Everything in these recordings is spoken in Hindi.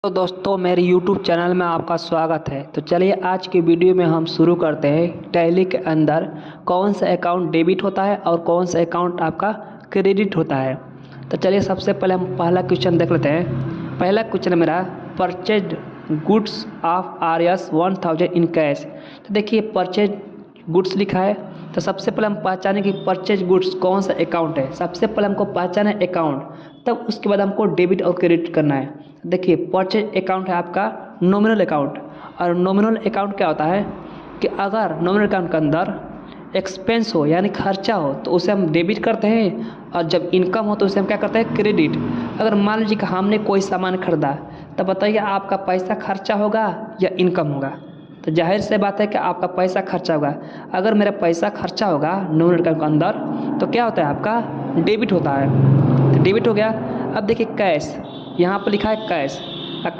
तो दोस्तों मेरे YouTube चैनल में आपका स्वागत है। तो चलिए आज की वीडियो में हम शुरू करते हैं टैली के अंदर कौन सा अकाउंट डेबिट होता है और कौन सा अकाउंट आपका क्रेडिट होता है। तो चलिए सबसे पहले हम पहला क्वेश्चन देख लेते हैं। पहला क्वेश्चन मेरा purchase goods of RS 1000 in cash. तो देखिए परचेज गुड्स लिखा है, तो सबसे पहले हम पहचाने कि परचेज गुड्स कौन सा अकाउंट है। सबसे पहले हमको पहचाना है अकाउंट, तब उसके बाद हमको डेबिट और क्रेडिट करना है। देखिए परचेज अकाउंट है आपका नॉमिनल अकाउंट, और नॉमिनल अकाउंट क्या होता है कि अगर नॉमिनल अकाउंट के अंदर एक्सपेंस हो यानी खर्चा हो तो उसे हम डेबिट करते हैं, और जब इनकम हो तो उसे हम क्या करते हैं, क्रेडिट। अगर मान लीजिए कि हमने कोई सामान खरीदा, तब बताइए आपका पैसा खर्चा होगा या इनकम होगा। तो जाहिर से बात है कि आपका पैसा खर्चा होगा। अगर मेरा पैसा खर्चा होगा नॉमिनल अकाउंट के अंदर तो क्या होता है, आपका डेबिट होता है। तो डेबिट हो गया। अब देखिए कैश, यहाँ पर लिखा है कैश।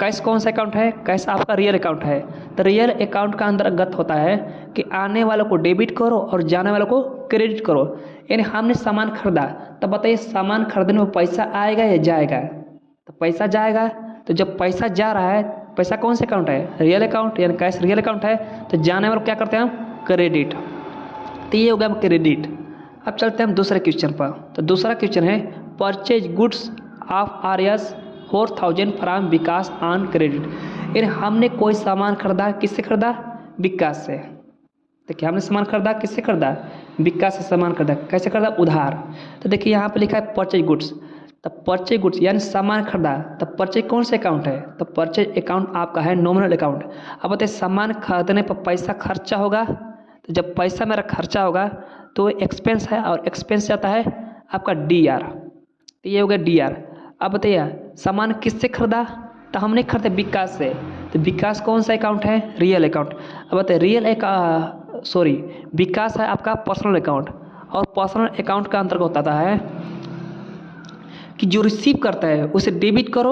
कैश कौन सा अकाउंट है? कैश आपका रियल अकाउंट है। तो रियल अकाउंट का अंतर्गत होता है कि आने वालों को डेबिट करो और जाने वालों को क्रेडिट करो। यानी हमने सामान खरीदा, तब बताइए सामान खरीदने में पैसा आएगा या जाएगा? तो पैसा जाएगा। तो जब पैसा जा रहा है, पैसा कौन सा अकाउंट है? रियल अकाउंट, यानी कैश रियल अकाउंट है। तो जाने वालों को क्या करते हैं हम? क्रेडिट। तो ये हो गया क्रेडिट। अब चलते हैं हम दूसरे क्वेश्चन पर। तो दूसरा क्वेश्चन है purchase goods of RS 4000 from Vikas on credit. यानी हमने कोई सामान खरीदा, किससे खरीदा? विकास से। देखिए हमने सामान खरीदा, किससे खरीदा? विकास से सामान खरीदा। कैसे खरीदा? उधार। तो देखिए यहाँ पे लिखा है परचेज गुड्स। तो परचेज गुड्स यानी सामान खरीदा, तो परचेज कौन सा अकाउंट है? तो परचेज अकाउंट आपका है नॉमिनल अकाउंट। अब बताइए सामान खरीदने पर पैसा खर्चा होगा, तो जब पैसा मेरा खर्चा होगा तो एक्सपेंस है, और एक्सपेंस जाता है आपका DR। तो ये हो गया DR। अब बताइए सामान किससे खरीदा? तो हमने खरीदा विकास से। तो विकास कौन सा अकाउंट है? Real account. अब बताइए विकास है आपका पर्सनल अकाउंट, और पर्सनल अकाउंट का अंतर्गत होता है कि जो रिसीव करता है उसे डेबिट करो,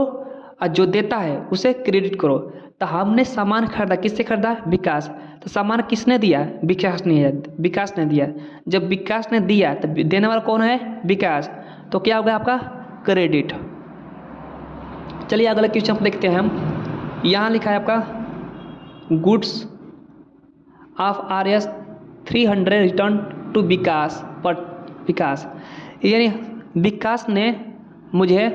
और जो देता है उसे क्रेडिट करो। तो हमने सामान खरीदा, किससे खरीदा? विकास। तो सामान किसने दिया? विकास ने दिया। जब विकास ने दिया तो देने वाला कौन है? विकास। तो क्या हो गया आपका? क्रेडिट। चलिए अगले क्वेश्चन को देखते हैं हम। यहाँ लिखा है आपका goods of RS 300 return to Vikas पर विकास। यानी विकास ने मुझे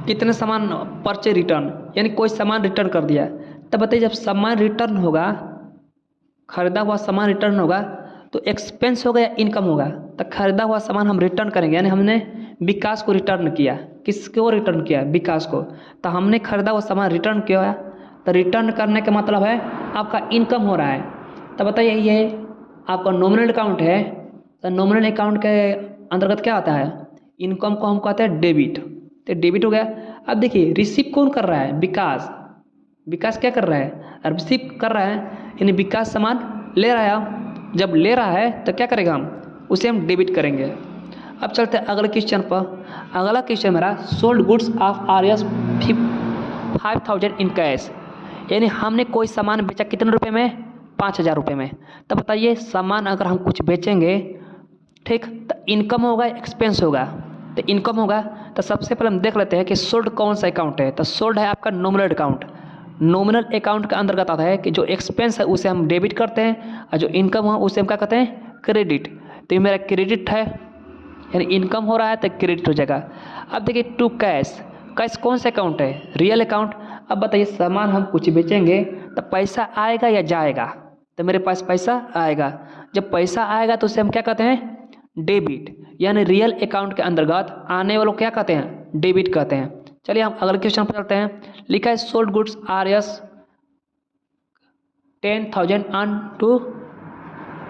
कितने सामान परचेज रिटर्न, यानी कोई सामान रिटर्न कर दिया। तब बताइए जब सामान रिटर्न होगा, खरीदा हुआ सामान रिटर्न होगा, तो एक्सपेंस होगा या इनकम होगा? तो खरीदा हुआ सामान हम रिटर्न करेंगे, यानी हमने विकास को रिटर्न किया। किसको रिटर्न किया? विकास को। तो हमने खरीदा हुआ सामान रिटर्न किया, तो रिटर्न करने का मतलब है आपका इनकम हो रहा है। तो बताइए ये आपका नॉमिनल अकाउंट है, तो नॉमिनल अकाउंट के अंतर्गत क्या आता है? इनकम को हम कहते हैं डेबिट। तो डेबिट हो गया। अब देखिए रिसीव कौन कर रहा है? विकास। विकास क्या कर रहा है? रिसीव कर रहा है, यानी विकास सामान ले रहा है। जब ले रहा है तो क्या करेगा हम? उसे हम डेबिट करेंगे। अब चलते हैं अगले क्वेश्चन पर। अगला क्वेश्चन मेरा sold goods of RS 5000 in cash. यानी हमने कोई सामान बेचा कितने रुपए में? 5000 रुपये में। तब बताइए सामान अगर हम कुछ बेचेंगे, ठीक, तो इनकम होगा एक्सपेंस होगा? तो इनकम होगा। तो सबसे पहले हम देख लेते हैं कि सोल्ड कौन सा अकाउंट है। तो सोल्ड है आपका नॉमिनल अकाउंट। नॉमिनल अकाउंट का अंतर्गत आता है कि जो एक्सपेंस है उसे हम डेबिट करते हैं, और जो इनकम हो उसे हम क्या कहते हैं? क्रेडिट। तो ये मेरा क्रेडिट है, यानी इनकम हो रहा है तो क्रेडिट हो जाएगा। अब देखिए टू कैश। कैश कौन सा अकाउंट है? Real account. अब बताइए सामान हम कुछ बेचेंगे तो पैसा आएगा या जाएगा? तो मेरे पास पैसा आएगा। जब पैसा आएगा तो उसे हम क्या कहते हैं? डेबिट। यानी रियल अकाउंट के अंतर्गत आने वालों को क्या कहते हैं? डेबिट कहते हैं। चलिए हम अगले क्वेश्चन पर चलते हैं। लिखा है sold goods RS 10,000 on to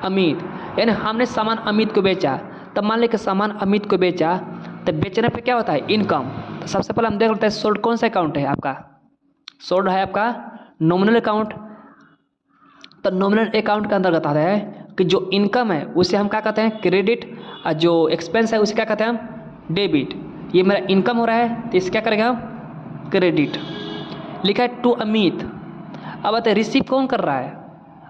Amit. यानी हमने सामान अमित को बेचा। तब मान लें कि सामान अमित को बेचा, तो बेचने पे क्या होता है? इनकम। तो सबसे पहले हम देख लेते हैं सोल्ड कौन सा अकाउंट है आपका? सोल्ड है आपका नॉमिनल अकाउंट। तो नॉमिनल अकाउंट के अंतर्गत आता है कि जो इनकम है उसे हम क्या कहते हैं? क्रेडिट। और जो एक्सपेंस है उसे क्या कहते हैं हम? डेबिट। ये मेरा इनकम हो रहा है तो इसे क्या करेंगे हम? क्रेडिट। लिखा है टू अमित। अब बताइए रिसीव कौन कर रहा है?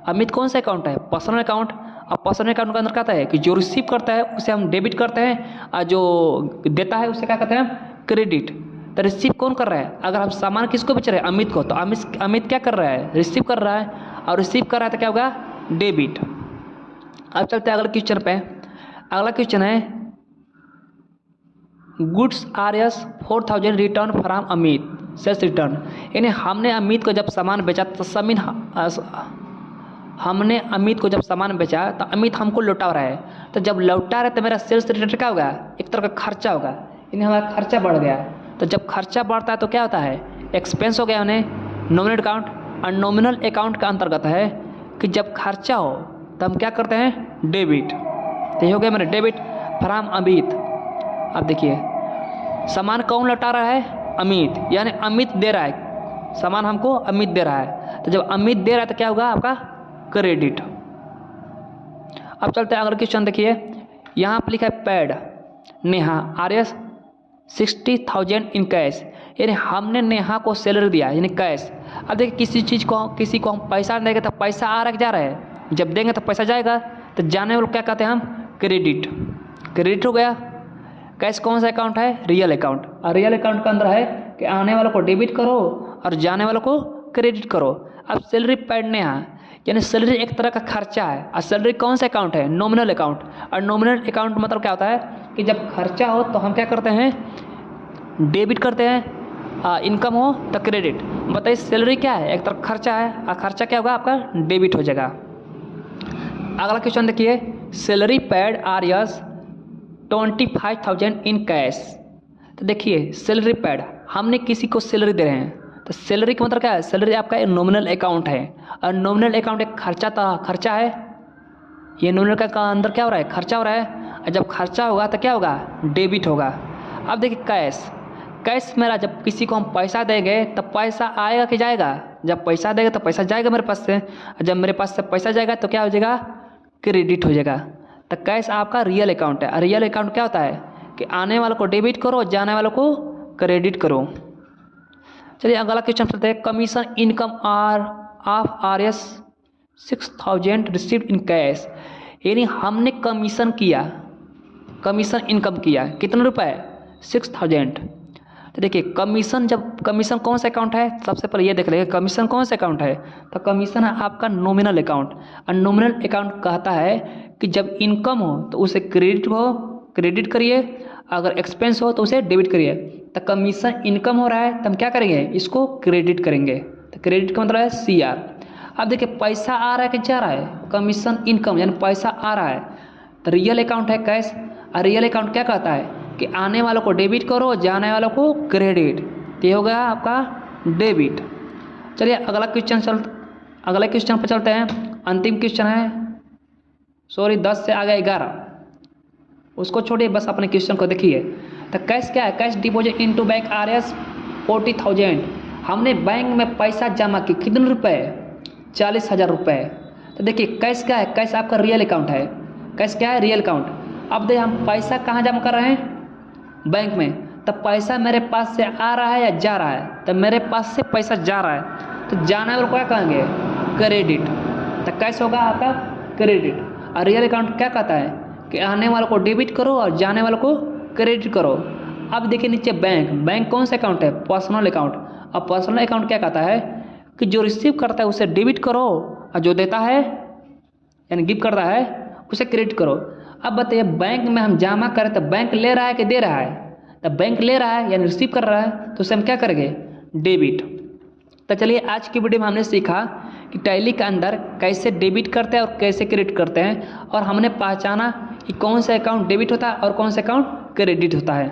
अमित कौन सा अकाउंट है? Personal account. और पर्सनल अकाउंट के अंदर क्या आता है कि जो रिसीव करता है उसे हम डेबिट करते हैं, और जो देता है उसे क्या कहते हैं? क्रेडिट। तो रिसीव कौन कर रहा है? अगर हम सामान किसको बेच रहे हैं? अमित को, तो अमित क्या कर रहा है? रिसीव कर रहा है, और रिसीव कर रहा है तो क्या होगा? डेबिट। अब चलते हैं अगले क्वेश्चन पे। अगला क्वेश्चन है goods R S 4000 return from Amit sales return. यानी हमने अमित को जब सामान बेचा तो हमने अमित को जब सामान बेचा तो अमित हमको लौटा रहा है। तो जब लौटा रहा है तो मेरा सेल्स रिटर्न क्या होगा? एक तरह का खर्चा होगा, यानी हमारा खर्चा बढ़ गया। तो जब खर्चा बढ़ता है तो क्या होता है? एक्सपेंस हो गया। उन्हें नॉमिनल अकाउंट और नॉमिनल अकाउंट का अंतर्गत है कि जब खर्चा हो तो हम क्या करते हैं? डेबिट। तो ये हो गया मेरा डेबिट फ्रॉम अमित। अब देखिए सामान कौन लौटा रहा है? अमित, यानी अमित दे रहा है सामान हमको, अमित दे रहा है। तो जब अमित दे रहा है तो क्या होगा? आपका क्रेडिट। अब चलते हैं अगला क्वेश्चन। देखिए यहाँ पर लिखा है paid Neha RS 60,000 in cash. यानी हमने नेहा को सैलरी दिया यानी कैश। अब देखिए किसी को हम पैसा देंगे तो पैसा आ रहा है, जा रहा है। जब देंगे तो पैसा जाएगा, तो जाने वाले क्या कहते हैं हम? क्रेडिट। क्रेडिट हो गया। कैश कौन सा अकाउंट है? Real account. और रियल अकाउंट का अंदर है कि आने वालों को डेबिट करो और जाने वालों को क्रेडिट करो। अब सैलरी पेड नेहा, यानी सैलरी एक तरह का खर्चा है। और सैलरी कौन सा अकाउंट है? Nominal account. और नॉमिनल अकाउंट मतलब क्या होता है कि जब खर्चा हो तो हम क्या करते हैं? डेबिट करते हैं, इनकम हो तो क्रेडिट। बताइए सैलरी क्या है? एक तरह खर्चा है, और खर्चा क्या होगा? आपका डेबिट हो जाएगा। अगला क्वेश्चन देखिए salary paid RS 25,000 in cash. तो देखिए सैलरी पेड, हमने किसी को सैलरी दे रहे हैं। तो सैलरी का मतलब क्या है? सैलरी आपका एक नॉमिनल अकाउंट है, और नॉमिनल अकाउंट एक खर्चा है। ये नॉमिनल का अंदर क्या हो रहा है? खर्चा हो रहा है। और जब खर्चा होगा तो क्या होगा? डेबिट होगा। अब देखिए कैश मेरा, जब किसी को हम पैसा देंगे तो पैसा आएगा कि जाएगा? जब पैसा देंगे तो पैसा जाएगा मेरे पास से, और जब मेरे पास से पैसा जाएगा तो क्या हो जाएगा? क्रेडिट हो जाएगा। तो कैश आपका रियल अकाउंट है। और रियल अकाउंट क्या होता है कि आने वालों को डेबिट करो, जाने वालों को क्रेडिट करो। चलिए अगला क्वेश्चन चलते हैं। Commission income of RS 6,000 received in cash. यानी हमने कमीशन इनकम किया कितने रुपए? 6,000। तो देखिए कमीशन कौन सा अकाउंट है? सबसे पहले ये देख लेंगे कमीशन कौन सा अकाउंट है। तो कमीशन है आपका नॉमिनल अकाउंट। और नॉमिनल अकाउंट कहता है कि जब इनकम हो तो उसे क्रेडिट करिए, अगर एक्सपेंस हो तो उसे डेबिट करिए। तो कमीशन इनकम हो रहा है तो हम क्या करेंगे? इसको क्रेडिट करेंगे। तो क्रेडिट का मतलब है CR। अब देखिए पैसा आ रहा है कि जा रहा है? कमीशन इनकम यानी पैसा आ रहा है। तो रियल अकाउंट है कैश। और रियल अकाउंट क्या कहता है कि आने वालों को डेबिट करो, जाने वालों को क्रेडिट। तो ये हो गया आपका डेबिट। चलिए अगला क्वेश्चन पर चलते हैं। अंतिम क्वेश्चन है, 10 से आगे 11, उसको छोड़िए, बस अपने क्वेश्चन को देखिए। तो कैश क्या है? Cash deposit into bank RS 40,000। हमने बैंक में पैसा जमा की कितने रुपए? 40,000 रुपये। तो देखिए कैश क्या है? कैश आपका रियल अकाउंट है। कैश क्या है? Real account. अब देखिए हम पैसा कहाँ जमा कर रहे हैं? बैंक में। तो पैसा मेरे पास से आ रहा है या जा रहा है? तो मेरे पास से पैसा जा रहा है, तो जाने वाले को क्या कहेंगे? क्रेडिट। तो कैश होगा आपका क्रेडिट। और रियल अकाउंट क्या कहता है कि आने वालों को डेबिट करो और जाने वालों को क्रेडिट करो। अब देखिए नीचे बैंक कौन सा अकाउंट है? Personal account. और पर्सनल अकाउंट क्या कहता है कि जो रिसीव करता है उसे डेबिट करो, और जो देता है यानी गिव करता है उसे क्रेडिट करो। अब बताइए बैंक में हम जमा करें तो बैंक ले रहा है कि दे रहा है? तो बैंक ले रहा है यानी रिसीव कर रहा है, तो उसे हम क्या करेंगे? डेबिट। तो चलिए आज की वीडियो में हमने सीखा कि टैली के अंदर कैसे डेबिट करते हैं और कैसे क्रेडिट करते हैं, और हमने पहचाना कि कौन सा अकाउंट डेबिट होता है और कौन सा अकाउंट क्रेडिट होता है।